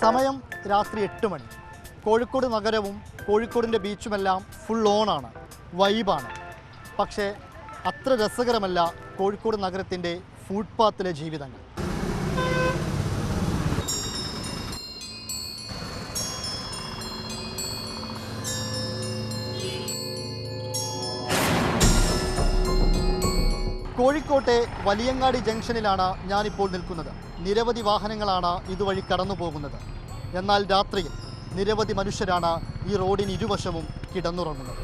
സമയം രാത്രി 8 മണി. കോഴിക്കോട് നഗരവും കോഴിക്കോടിൻ്റെ ബീച്ചുമെല്ലാം ഫുൾ ഓണാണ്, വൈബാണ്. പക്ഷേ അത്ര രസകരമല്ല കോഴിക്കോട് നഗരത്തിൻ്റെ ഫുട്പാത്തിലെ ജീവിതങ്ങൾ. കോഴിക്കോട്ടെ വലിയങ്ങാടി ജംഗ്ഷനിലാണ് ഞാനിപ്പോൾ നിൽക്കുന്നത്. നിരവധി വാഹനങ്ങളാണ് ഇതുവഴി കടന്നു പോകുന്നത്. എന്നാൽ രാത്രിയിൽ നിരവധി മനുഷ്യരാണ് ഈ റോഡിന് ഇരുവശവും കിടന്നുറങ്ങുന്നത്.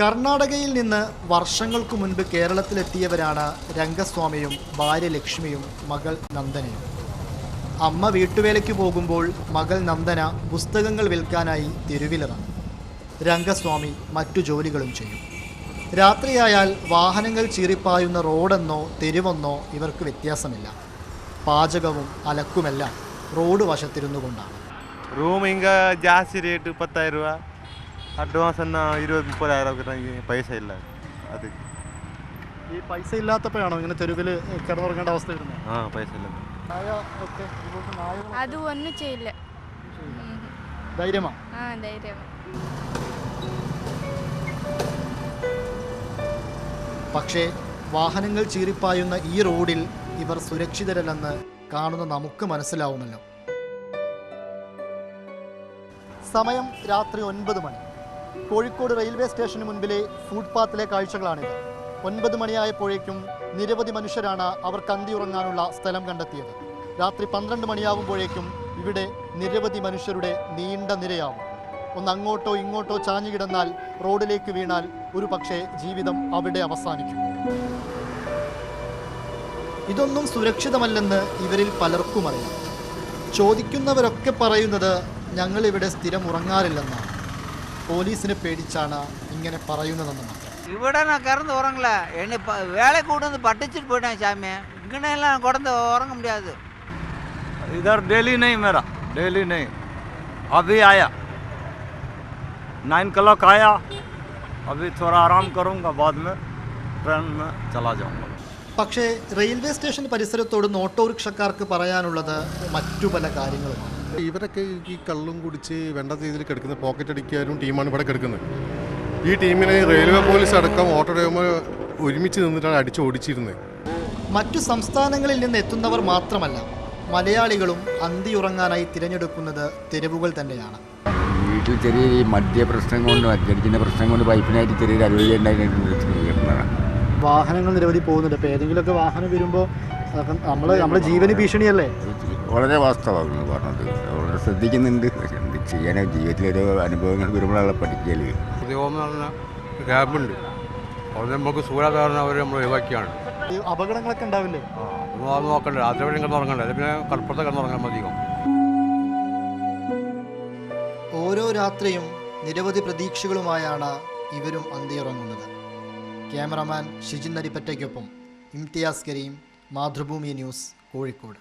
കർണാടകയിൽ നിന്ന് വർഷങ്ങൾക്കു മുൻപ് കേരളത്തിലെത്തിയവരാണ് രംഗസ്വാമിയും ഭാര്യ ലക്ഷ്മിയും മകൾ നന്ദനയും. അമ്മ വീട്ടുവേലയ്ക്ക് പോകുമ്പോൾ മകൾ നന്ദന പുസ്തകങ്ങൾ വിൽക്കാനായി തെരുവിലിറങ്ങും. രംഗസ്വാമി മറ്റു ജോലികളും ചെയ്യും. രാത്രിയായാൽ വാഹനങ്ങൾ ചീറിപ്പായുന്ന റോഡെന്നോ തെരുവെന്നോ ഇവർക്ക് വ്യത്യാസമില്ല. പാചകവും അലക്കുമെല്ലാം റോഡ് വശത്തിരുന്നു കൊണ്ടാണ്. റൂം ഇങ്ങ ജാസ്തി റേറ്റ് 10,000 രൂപ, അഡ്വാൻസ് എന്നാ 20-30,000 പൈസ ഇല്ല. അത് ഈ പൈസ ഇല്ലാത്തപ്പോഴാണോ ഇങ്ങനെ തെരുവിൽ കിടന്നുറങ്ങേണ്ട അവസ്ഥ വരുന്നത്? ആ, പൈസ ഇല്ല. അത് ഒന്നും ചെയ്യില്ല. ധൈര്യമാണ്. പക്ഷേ വാഹനങ്ങൾ ചീറിപ്പായുന്ന ഈ റോഡിൽ ഇവർ സുരക്ഷിതരല്ലെന്ന് കാണുന്ന നമുക്ക് മനസ്സിലാവുമല്ലോ. സമയം രാത്രി 9 മണി. കോഴിക്കോട് റെയിൽവേ സ്റ്റേഷന് മുൻപിലെ ഫുട്പാത്തിലെ കാഴ്ചകളാണിത്. 9 മണിയായപ്പോഴേക്കും നിരവധി മനുഷ്യരാണ് അവർക്ക് അന്തിയുറങ്ങാനുള്ള സ്ഥലം കണ്ടെത്തിയത്. രാത്രി 12 മണിയാവുമ്പോഴേക്കും ഇവിടെ നിരവധി മനുഷ്യരുടെ നീണ്ട നിരയാവും. ഒന്ന് അങ്ങോട്ടോ ഇങ്ങോട്ടോ ചാഞ്ഞു കിടന്നാൽ റോഡിലേക്ക് വീണാൽ ഒരു പക്ഷേ ജീവിതം അവിടെ അവസാനിക്കും. ഇതൊന്നും സുരക്ഷിതമല്ലെന്ന് ഇവരിൽ പലർക്കും അറിയാം. ചോദിക്കുന്നവരൊക്കെ പറയുന്നത് ഞങ്ങളിവിടെ സ്ഥിരം ഉറങ്ങാറില്ലെന്നാണ്. പോലീസിനെ പേടിച്ചാണ് ഇങ്ങനെ പറയുന്നതെന്ന് മാത്രം. ഇവിടെ நான் கறந்து உறங்கல, என்ன வேலை கூட வந்து பட்டிச்சுட்டு போயிட்டேன் சாமி. இங்கനെല്ലാം கடந்து உறங்க முடியாது. इधर डेली नहीं, मेरा डेली नहीं. अभी आया 9 o'clock आया. अभी थोड़ा आराम करूँगा, बाद में ट्रेन में चला जाऊँगा. പക്ഷേ റെയിൽവേ സ്റ്റേഷൻ പരിസരത്തോട് ഓട്ടോറിക്ഷക്കാർക്ക് പറയാനുള്ളത് മറ്റു പല കാര്യങ്ങളുമാണ്. ഇവരൊക്കെ ഈ കള്ളും കുടിച്ച് വേണ്ട രീതിയിൽ കിടക്കുന്ന പോക്കറ്റ് അടിക്കാനും ടീമാണ് ഇവിടെ കിടക്കുന്നത്. ഈ ടീമിനെ റെയിൽവേ പോലീസ് അടക്കം ഓട്ടോ ഡ്രൈവർ ഒരുമിച്ച് നിന്നിട്ടാണ് അടിച്ചോടിച്ചിരുന്നത്. മറ്റു സംസ്ഥാനങ്ങളിൽ നിന്ന് എത്തുന്നവർ മാത്രമല്ല, മലയാളികളും അന്തിയുറങ്ങാനായി തിരഞ്ഞെടുക്കുന്നത് തെരുവുകൾ തന്നെയാണ്. വീട്ടിൽ ചെറിയ മദ്യ പ്രശ്നം കൊണ്ട് മദ്യടിക്കുന്ന പ്രശ്നം കൊണ്ട് വൈഫിനായിട്ട് ചെറിയൊരു അലോചന ഉണ്ടായിരുന്നതാണ്. വാഹനങ്ങൾ നിരവധി പോകുന്നുണ്ട്. അപ്പോൾ ഏതെങ്കിലുമൊക്കെ വാഹനം വരുമ്പോൾ നമ്മുടെ ജീവന് ഭീഷണിയല്ലേ? വളരെ വാസ്തവമാണ് പറഞ്ഞത്. വളരെ ശ്രദ്ധിക്കുന്നുണ്ട്. എന്ത് ചെയ്യാനോ, ജീവിതത്തിലൊരു അനുഭവങ്ങൾ വരുമ്പോഴാണ് പഠിക്കല്. ക്യാബുണ്ട്, അവിടെ നമുക്ക് സൂര്യാധാരണ അവർ നമ്മൾ ഒഴിവാക്കിയാണ്. അപകടങ്ങളൊക്കെ ഉണ്ടാവില്ലേ? അത് നോക്കണ്ടേ, രാത്രി വഴി കിടന്നുറങ്ങണ്ടേ, പിന്നെ കടപ്പുറത്തെ കിടന്നുറങ്ങാൻ മതിയോ. ഓരോ രാത്രിയും നിരവധി പ്രതീക്ഷകളുമായാണ് ഇവരും അന്തിയുറങ്ങുന്നത്. ക്യാമറമാൻ ഷിജിൻ നരിപ്പറ്റയ്ക്കൊപ്പം ഇംതിയാസ് കരീം, മാതൃഭൂമി ന്യൂസ്, കോഴിക്കോട്.